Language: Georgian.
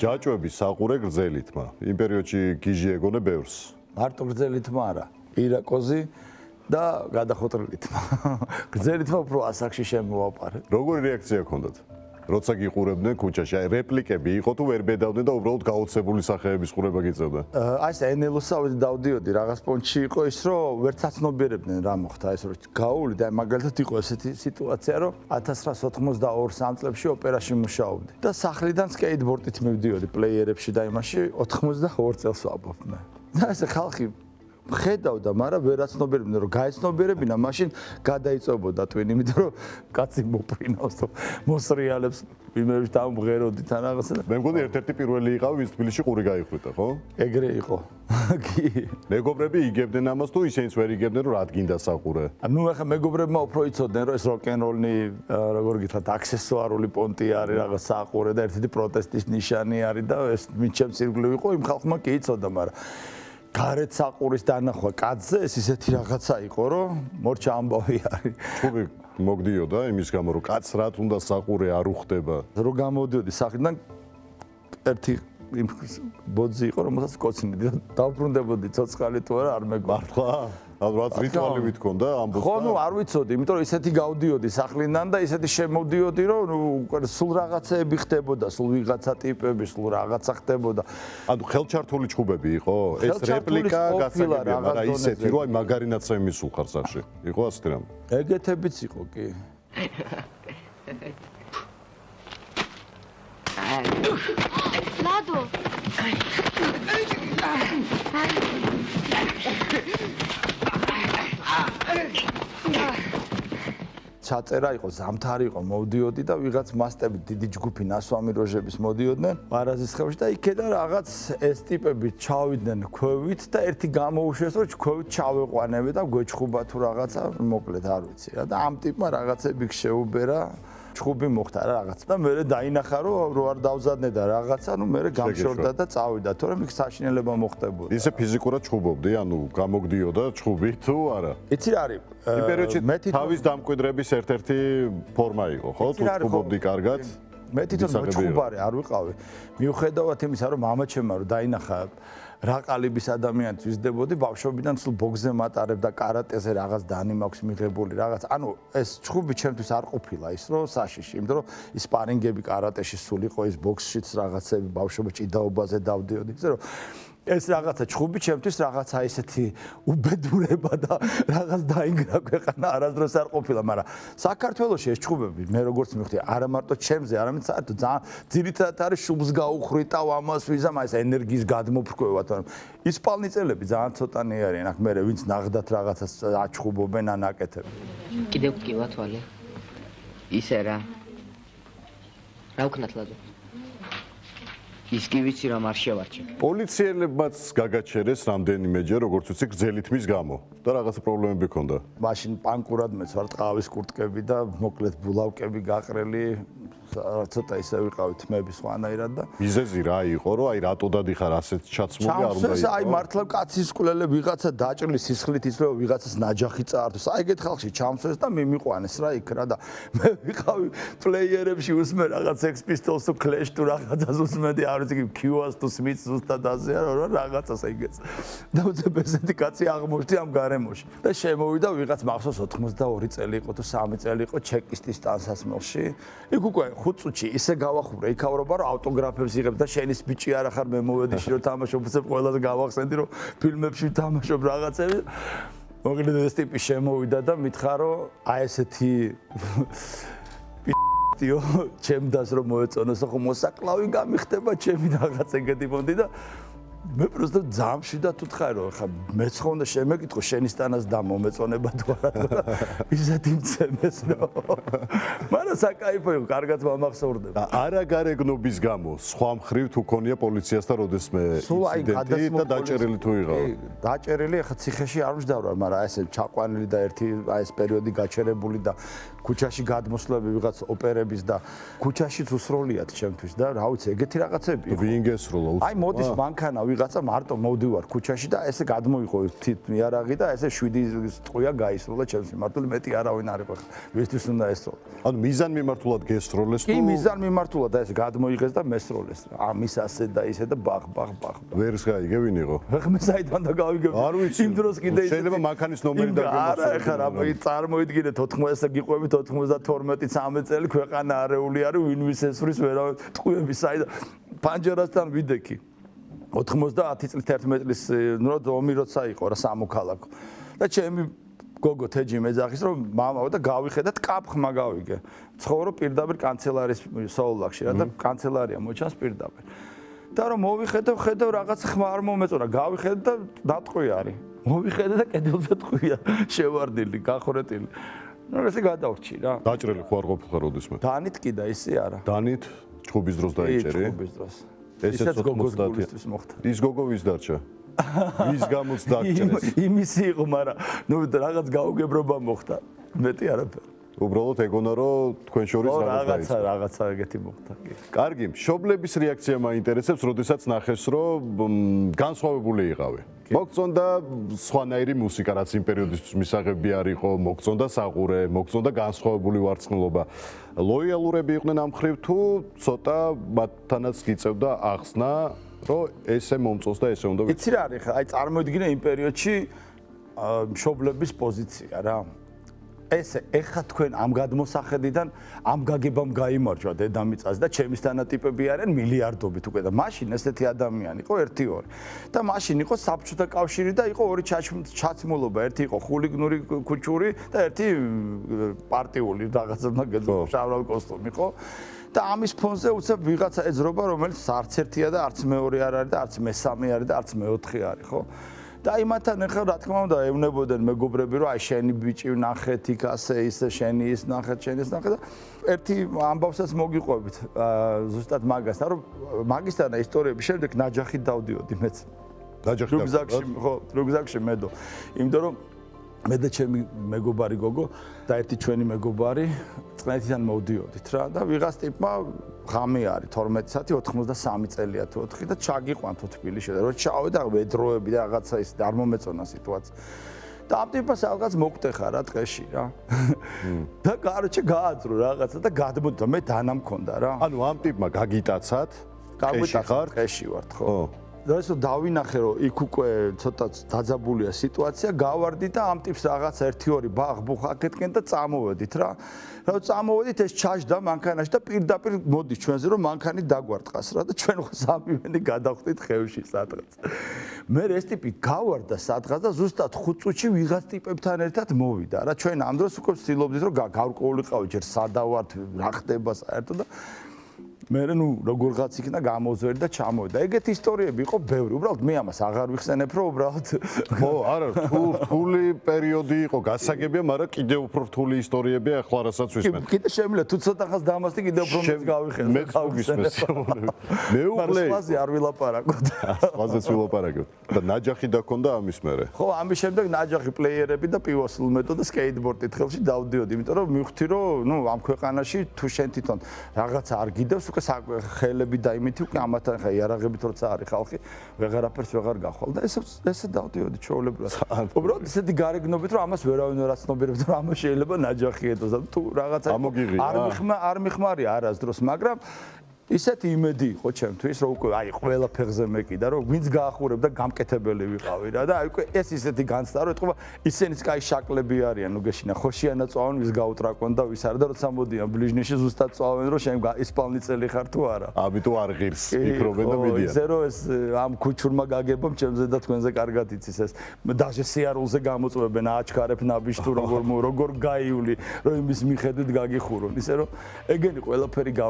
ჯაჭვების საყურე გრძელითმა. იმ პერიოდში გიჟი ეგონე ბევრს. მარტო გრძელითმა არა. ირაკოზი და გადახოტრილითმა. გრძელითმა უფრო ასაკში შემოვაპარე. როგორი რეაქცია ჰქონდათ? როცა გიყურებდნენ ქუჩაში, აი რეპლიკები იყო თუ ვერ ბედავდნენ და უბრალოდ გაოცებული სახეების ყურება გიწევდა? აი ეს NL-ს დავდიოდი რაღაც პონჩი იყო ის რომ ვერც აცნობიერებდნენ რა მოხდა ეს რომ გაული და მაგალითად იყო ესეთი სიტუაცია რომ 1992-3 წლებში ოპერაში მუშაობდი და სახლიდან სკეიტბორდით მივდიოდი პლეიერებში და იმაში 82 წელს ვაბობ მე. და ეს ხალხი ხედავდა, მაგრამ ვერ აცნობიერებდნენ რომ გაეცნობიერებინა, მაშინ გადაიწებოდა ტვინი, იმიტომ რომ კაცი მოფრინავს და მოსრიალებს იმერში დამღეროდი თან რაღაცა. მე მგონი ერთ-ერთი პირველი იყავი, ვინც თბილისში ყური გაიხვიტა, ხო? ეგრე იყო. კი. მეგობრები იგებდნენ ამას თუ ისინიც ვერ იგებდნენ რომ რა გინდა საყურე? ნუ ახლა მეგობრებმა უფრო იცოდნენ რომ ეს როკ-ენ-როლი, როგორ გითხრათ, აქსესუარული პონტი არის, რაღაც საყურე და ერთ-ერთი პროტესტის ნიშანი არის და ეს მით ჩემს ირგვლივ იყო, იმ ხალხმა კი იცოდა, მაგრამ გარეთ საყურის დანახვა კაცზე ეს ისეთი რაღაცა იყო, რომ მორჩა ამბავი არის. ჩხუბი მოგდიოდა იმის გამო, რომ კაც რა თუნდა საყურე არ უხდება. რო გამოდიოდი სახლიდან ერთი იმ ბოძი იყო, რომელსაც კოცნიდი და დავბრუნდებოდი ცოცხალი თუ არა არ მეგმართლა. ალბათ რიტუალი ვითქონდა ამბობს. ხო, ნუ არ ვიცოდი, იმიტომ რომ ისეთი გავდიოდი სახლიდან და ისეთი შემოვდიოდი, რომ სულ რაღაცეები ხდებოდა, სულ ვიღაცა ტიპები, სულ რაღაცა ხდებოდა. ანუ ხელჩართული ჩხუბები იყო? ეს რეპლიკა გასაგებია, მაგრამ ისეთი, რომ აი მაგარი ნაცემი მისულ ხარ სახში. იყო ასეთი რამ? ეგეთებიც იყო, კი. ლადო. ჩაწერა იყო, ზამთარი იყო, მოვდიოდი და ვიღაც მასტები დიდი ჯგუფი ნასვამი როჟების მოდიოდნენ ბარაზის ხევში და იქიდან რაღაც ეს ტიპები ჩავიდნენ ქვევით და ერთი გამოუშვეს რომ ქვევით ჩავეყვანები და გვეჩხუბა თუ რაღაცა, მოკლედ არ ვიცი რა და ამ ტიპმა რაღაცები შეუბერა ჩხუბი მოხდა რა რაღაც და მე დაინახა რომ არ დავზადნე და რაღაცა, ნუ მე გამშორდა და წავიდა, თორემ იქ საშინელება მოხდებოდა. ისე ფიზიკურად ჩხუბობდი, ანუ გამოგდიოდა ჩხუბი თუ არა? იცი რა არის? იმ პერიოდში თავის დამკვიდრების ერთ-ერთი ფორმა იყო, ხო? თუ ჩხუბობდი კარგად? მე თვითონ ჩხუბარი არ ვიყავი. მიუხედავად იმისა, რომ მამაჩემმა რომ დაინახა რა ყალიბის ადამიანს ვიზდებოდი, ბავშვობიდან სულ ბოქსზე მატარებ და კარატეზე რაღაც დანი მაქვს მიღებული, რაღაც. ანუ ეს ჩხუბი ჩემთვის არ ყოფილა ის, რომ საშიში, იმიტომ რომ ის სპარინგები კარატეში სულ იყო, ის ბოქსშიც რაღაცები ბავშვობაში ჭიდაობაზე დავდიოდი, ისე რომ ეს რაღაცა ჩხუბი ჩემთვის რაღაცა ისეთი უბედურება და რაღაც დაინგრა ქვეყანა არასდროს არ ყოფილა, მაგრამ საქართველოში ეს ჩხუბები მე როგორც მივხვდი, არა მარტო ჩემზე, არამედ საერთოდ ძალიან ძირითადად არის შუბს გაუხრიტავ ამას ვიზამ ეს ენერგიის გადმოფრქვევა, თორემ ის პალნიწელები ძალიან ცოტანი არიან, აქ მე ვინც ნახდათ რაღაცას აჩხუბობენ ან აკეთებენ. კიდევ გკივა თვალე. ისე რა. რა ვქნათ ლადო? ის კი ვიცი რომ არ შევარჩე. პოლიციელებმაც გაგაჩერეს რამდენიმეჯერ, როგორც ვიცი, გრძელითმის გამო და რაღაცა პრობლემები ჰქონდა. მაშინ პანკურად მეც ვარ ტყავის კურტკები და მოკლედ ბულავკები გაყრელი ცოტა ისე ვიყავი თმები სხვანაირად და მიზეზი რა იყო, რომ აი რატო დადიხარ ასეთ ჩაცმული არ უნდა იყოს. აი მართლა კაცის კვლელე ვიღაცა დაჭრილი სისხლით ის რომ ვიღაცას ნაჯახი წაართოს. აი ეგეთ ხალხში ჩამსვეს და მიმიყვანეს რა იქ რა და მე ვიყავი პლეიერებში უსმე რაღაც Sex Pistols თუ Clash თუ რაღაცას უსმედი არ ვიცი Q-ას თუ Smith-ს ზუსტად ასე რა რაღაცას ეგეც. და უცებ ესეთი კაცი აღმოჩნდი ამ გარემოში. და შემოვიდა ვიღაც მახსოვს 82 წელი იყო თუ 3 წელი იყო ჩეკისტის ტანსაცმელში. იქ უკვე 5 წუთში ისე გავახურე იქავრობა რომ ავტოგრაფებს იღებ და შენის ბიჭი არ ახარ მე მოვედიში რომ თამაშობ უცებ ყველაზე გავახსენდი რომ ფილმებში თამაშობ რაღაცები მოკლედ ეს ტიპი შემოვიდა და მითხრა რომ აი ესეთი პიტიო ჩემდას რომ მოეწონოს ხო მოსაკლავი გამიხდება ჩემი რაღაც ეგეთი მომდი და მე პროსტო ძამში და თუ თხარ რომ ხა მეც ხო უნდა შემეკითხო შენისთანაც და მომეწონება თუ არა ისეთი მცემეს რომ მაგრამ საკაიფო იყო კარგად მომახსოვრდება არა გარეგნობის გამო სხვა მხრივ თუ ქონია პოლიციასთან როდესმე ინციდენტი და დაჭერილი თუ იღავა დაჭერილი ხა ციხეში არ ვждავარ მაგრამ ესე ჩაყვანილი და ერთი აი ეს პერიოდი გაჩერებული და ქუჩაში გადმოსვლები ვიღაც ოპერების და ქუჩაშიც უსროლიათ ჩემთვის და რა ვიცი ეგეთი რაღაცები ვინ გესროლა აი მოდის მანქანა ვიღაცა მარტო მოვდივარ ქუჩაში და ესე გადმოიღო იარაღი და ესე 7 ტყვია გაისროლა ჩემს მიმართული მეტი არავინ არ იყო ვისთვის უნდა ესროლო. ანუ მიზან მიმართულად გესროლეს თუ კი მიზან მიმართულად და ესე გადმოიღეს და მესროლეს. ამის ასე და ისე და ბაღ. ვერს გაიგე ვინ იყო? ხმე საიდან და გავიგებ. არ ვიცი. იმ დროს კიდე შეიძლება მანქანის ნომერი და არა ეხლა რა წარმოიდგინეთ 80-ზე გიყვებით 92-13 წელი ქვეყანა არეული არის ვინვის ესვრის ვერავინ ტყუები საიდან პანჯერასთან ვიდექი 90 წლის 11 წლის ომი როცა იყო რა სამოქალაქო და ჩემი გოგო თეჯი მეძახის რომ მამაო და გავიხედათ კაფხმა გავიგე ცხოვრობ პირდაპირ კანცელარიის სოულაკში რა და კანცელარია მოჩანს პირდაპირ და რომ მოვიხედავ რაღაც ხმა არ მომეწონა გავიხედე და დატყვი არის მოვიხედე და კედელზე ტყვია შევარდილი გახურეტილი ნუ ესე გადავრჩი რა დაჭრილი ხო არ ყოფილიყარ როდისმე დანით კი და ისე არა დანით ჩხუბის დროს დაიჭერი ჩხუბის დროს ესეც 90-ის მოხდა ის გოგო ვის დარჩა ვის გამოც დაჭრეს იმისი იყო მაგრამ ნუ რაღაც გაუგებრობა მოხდა მეტი არაფერი უბრალოდ ეგონა რომ თქვენ შორის რაღაცა ეგეთი მოხდა კი კარგი მშობლების რეაქცია მაინტერესებს როდესაც ნახეს რომ განსხვავებული იყავი მოგწონდა სხვანაირი მუსიკა რაც იმ პერიოდისთვის მისაღები არ იყო მოგწონდა საყურე მოგწონდა განსხვავებული ვარცხნილობა ლოიალურები იყვნენ ამ ხრივ თუ ცოტა მათთანაც გიწევდა ახსნა რომ ესე მომწონს და ესე უნდა იცი რა არის ხა აი წარმოიდგინე იმ პერიოდში მშობლების პოზიცია რა ესე ეხა თქვენ ამ გადმოსახედიდან ამ გაგებამ გაიმარჯვა დედამიწაზე და ჩემისთანა ტიპები არიან მილიარდობით უკვე და მაშინ ესეთი ადამიანი იყო 1-2 და მაშინ იყო საბჭოთა კავშირი და იყო ორი ჩაცმულობა ერთი იყო ხულიგნური ქუჩური და ერთი პარტიული რაღაცა შავრალ კოსტუმი იყო და ამის ფონზე უცებ ვიღაცა ეძრობა რომელიც არც ერთია და არც მეორე არ არის და არც მესამე არის და არც მეოთხე არის ხო და იმათთან ახლა რა თქმა უნდა ევნებოდნენ მეგობრები რომ აი შენი ბიჭი ნახეთ იქ ასე ისე შენი ის ნახეთ შენი ის ნახეთ და ერთი ამბავსაც მოგიყვებით ზუსტად მაგასთან რომ მაგისთან ისტორიების შემდეგ ნაჯახით დავდიოდი მეც რუგზაკში ხო რუგზაკში მედო იმიტომ რომ მე და ჩემი მეგობარი გოგო და ერთი ჩვენი მეგობარი წნეთიდან მოვდიოდით რა და ვიღაც ტიპმა ღამე არის 12 საათი 93 წელია თუ 4 და ჩაგიყვანთო თბილისში და რო ჩავედი და ვედროები და რაღაცა ის არ მომეწონა სიტუაცია და ამ ტიპას რაღაც მოგვტეხა რა ტყეში რა და კაროჩე გააძრო რაღაცა და გადმოდა მე დანა მქონდა რა ანუ ამ ტიპმა გაგიტაცათ ტყეში ვართ ხო და ესე დავინახე რომ იქ უკვე ცოტა დაძაბულია სიტუაცია გავარდი და ამ ტიპს რაღაც 1-2 ბაღ-ბუხ აკეთკენ და წამოვედით რა რა წამოვედით ეს ჩაჯდა მანქანაში და პირდაპირ მოდის ჩვენზე რომ მანქანი დაგვარტყას რა და ჩვენ ხო სამივენი გადავხდით ხევში სადღაც მე ეს ტიპი გავარდა სადღაც და ზუსტად 5 წუთში ვიღაც ტიპებთან ერთად მოვიდა რა ჩვენ ამ დროს უკვე ვცდილობდით რომ გავკოულიყავით ჯერ სადავართ რა ხდება საერთოდ და მე ნუ როგორღაც იქნა გამოძვერი და ჩამოვიდა. ეგეთი ისტორიები იყო ბევრი. უბრალოდ მე ამას აღარ ვიხსენებ, რომ უბრალოდ ხო, არა, რთული პერიოდი იყო, გასაგებია, მაგრამ კიდევ უფრო რთული ისტორიებია ახლა რასაც ვისმენთ. კიდე შემიძლია თუ ცოტა ხანს დამასტი კიდევ უფრო მეც გავიხსენე. მე გავისმენთ. მეუღლე სხვაზე არ ვილაპარაკოთ. სხვაზეც ვილაპარაკოთ. და ნაჯახი დაქონდა ამის მერე. ხო, ამის შემდეგ ნაჯახი პლეიერები და პივოსულ მეთოდს სკეიტბორდით ხელში დავდიოდი, იმიტომ რომ მივხვდი, რომ ნუ ამ ქვეყანაში თუ შენ თვითონ რაღაცა არ გიდევს, უკვე ხელები დაიმეთი უკვე ამათან ხა იარაღებით როცა არის ხალხი ვეღარაფერს ვეღარ გახვალ და ესე დავდიოდი ჩაოლებრად უბრალოდ ესეთი გარეგნობით რომ ამას ვერავინ არ აცნობიერებს რომ ამას შეიძლება ნაჯახი ედოს და თუ რაღაცა არ მიხმარია არასდროს მაგრამ ისეთი იმედი იყო ჩემთვის რომ უკვე აი ყველა ფეხზე მეკიდა რომ ვინც გაახურებდა გამკეთებელი ვიყავი რა და აი უკვე ეს ისეთი განცდა რომ ეთქობა ისინიც კაი შაკლები არიან ნუ გეშინა ხოშიანა წვავენ ვის გაუტრაკონ და ვის არ და როცა მოდიან ბლიჟნიში ზუსტად წვავენ რომ შენ ისპალნი წელი ხარ თუ არა ამიტომ არ ღირს ფიქრობენ და მიდიან ისე რომ ეს ამ ქუჩურმა გაგებამ ჩემზე და თქვენზე კარგად იცის ეს დაჟე სიარულზე გამოწვევენ აჩქარებ ნაბიჯ თუ როგორ გაიული რომ იმის მიხედვით გაგიხურონ ისე რომ ეგენი ყველაფერი